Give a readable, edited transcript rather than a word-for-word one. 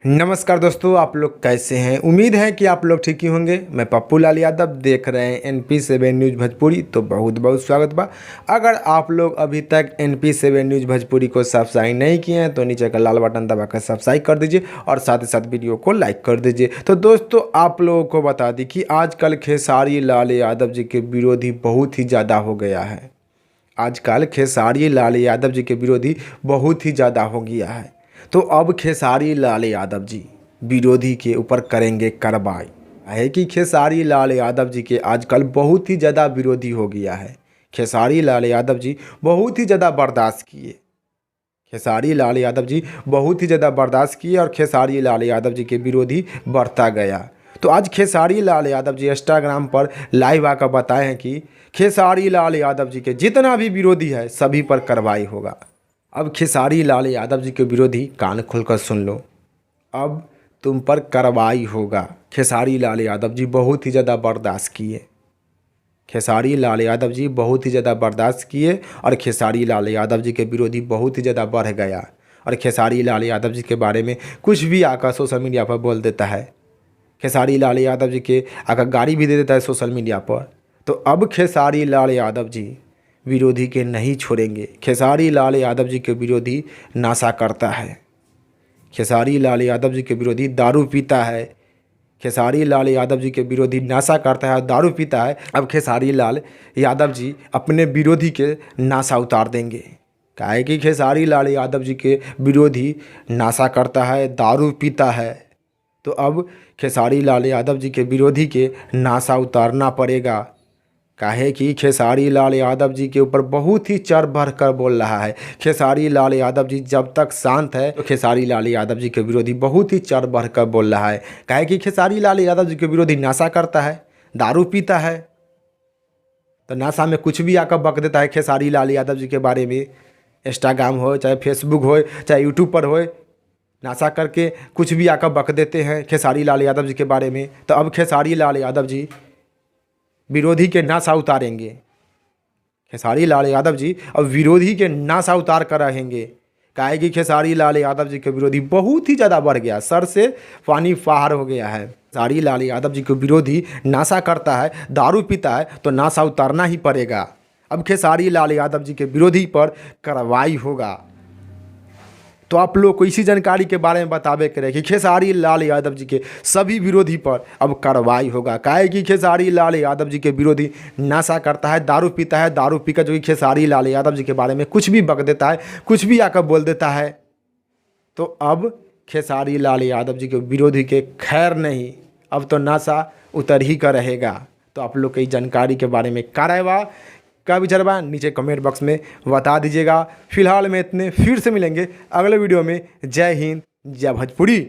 नमस्कार दोस्तों, आप लोग कैसे हैं। उम्मीद है कि आप लोग ठीक ही होंगे। मैं पप्पू लाल यादव, देख रहे हैं NP7 न्यूज़ भोजपुरी। तो बहुत बहुत स्वागत बा। अगर आप लोग अभी तक NP7 न्यूज़ भोजपुरी को सब्सक्राइब नहीं किए हैं तो नीचे का लाल बटन दबाकर सब्सक्राइब कर दीजिए और साथ ही साथ वीडियो को लाइक कर दीजिए। तो दोस्तों, आप लोगों को बता दी कि आजकल खेसारी लाल यादव जी के विरोधी बहुत ही ज़्यादा हो गया है। आजकल खेसारी लाल यादव जी के विरोधी बहुत ही ज़्यादा हो गया है। तो अब खेसारी लाल यादव जी विरोधी के ऊपर करेंगे कार्रवाई। है कि खेसारी लाल यादव जी के आजकल बहुत ही ज़्यादा विरोधी हो गया है। खेसारी लाल यादव जी बहुत ही ज़्यादा बर्दाश्त किए। खेसारी लाल यादव जी बहुत ही ज़्यादा बर्दाश्त किए और खेसारी लाल यादव जी के विरोधी बढ़ता गया। तो आज खेसारी लाल यादव जी इंस्टाग्राम पर लाइव आकर बताए हैं कि खेसारी लाल यादव जी के जितना भी विरोधी है सभी पर कार्रवाई होगा। अब खेसारी लाल यादव जी के विरोधी कान खोलकर सुन लो, अब तुम पर कार्रवाई होगा। खेसारी लाल यादव जी बहुत ही ज़्यादा बर्दाश्त किए। खेसारी लाल यादव जी बहुत ही ज़्यादा बर्दाश्त किए और खेसारी लाल यादव जी के विरोधी बहुत ही ज़्यादा बढ़ गया। और खेसारी लाल यादव जी के बारे में कुछ भी आकर सोशल मीडिया पर बोल देता है। खेसारी लाल यादव जी के आकर गाड़ी भी दे देता है सोशल मीडिया पर। तो अब खेसारी लाल यादव जी विरोधी के नहीं छोड़ेंगे। खेसारी लाल यादव जी के विरोधी नशा करता है। खेसारी लाल यादव जी के विरोधी दारू पीता है। खेसारी लाल यादव जी के विरोधी नशा करता है, दारू पीता है। अब खेसारी लाल यादव जी अपने विरोधी के नशा उतार देंगे। काहे कि खेसारी लाल यादव जी के विरोधी नशा करता है, दारू पीता है। तो अब खेसारी लाल यादव जी के विरोधी के नशा उतारना पड़ेगा। काहे कि खेसारी लाल यादव जी के ऊपर बहुत ही चढ़ बढ़ कर बोल रहा है। खेसारी लाल यादव जी जब तक शांत है तो खेसारी लाल यादव जी के विरोधी बहुत ही चढ़ बढ़ कर बोल रहा है। काहे कि खेसारी लाल यादव जी के विरोधी नशा करता है, दारू पीता है। तो नशा में कुछ भी आकर बक देता है खेसारी लाल यादव जी के बारे में। इंस्टाग्राम हो, चाहे फेसबुक हो, चाहे यूट्यूब पर हो, नशा करके कुछ भी आकर बक देते हैं खेसारी लाल यादव जी के बारे में। तो अब खेसारी लाल यादव जी विरोधी के नशा उतारेंगे। खेसारी लाल यादव जी अब विरोधी के नशा उतार कर रहेंगे। काहे कि खेसारी लाल यादव जी के विरोधी बहुत ही ज़्यादा बढ़ गया, सर से पानी बाहर हो गया है। खेसारी लाल यादव जी के विरोधी नशा करता है, दारू पीता है, तो नशा उतारना ही पड़ेगा। अब खेसारी लाल यादव जी के विरोधी पर कार्रवाई होगा। तो आप लोग को इसी जानकारी के बारे में बतावे के रहे कि खेसारी लाल यादव जी के सभी विरोधी पर अब कार्रवाई होगा। काहे कि खेसारी लाल यादव जी के विरोधी नशा करता है, दारू पीता है, दारू पीकर जो कि खेसारी लाल यादव जी के बारे में कुछ भी बक देता है, कुछ भी आकर बोल देता है। तो अब खेसारी लाल यादव जी के विरोधी के खैर नहीं, अब तो नशा उतर ही का रहेगा। तो आप लोग की जानकारी के बारे में कार्रवाई का विचार बा नीचे कमेंट बॉक्स में बता दीजिएगा। फिलहाल में इतने, फिर से मिलेंगे अगले वीडियो में। जय हिंद, जय भोजपुरी।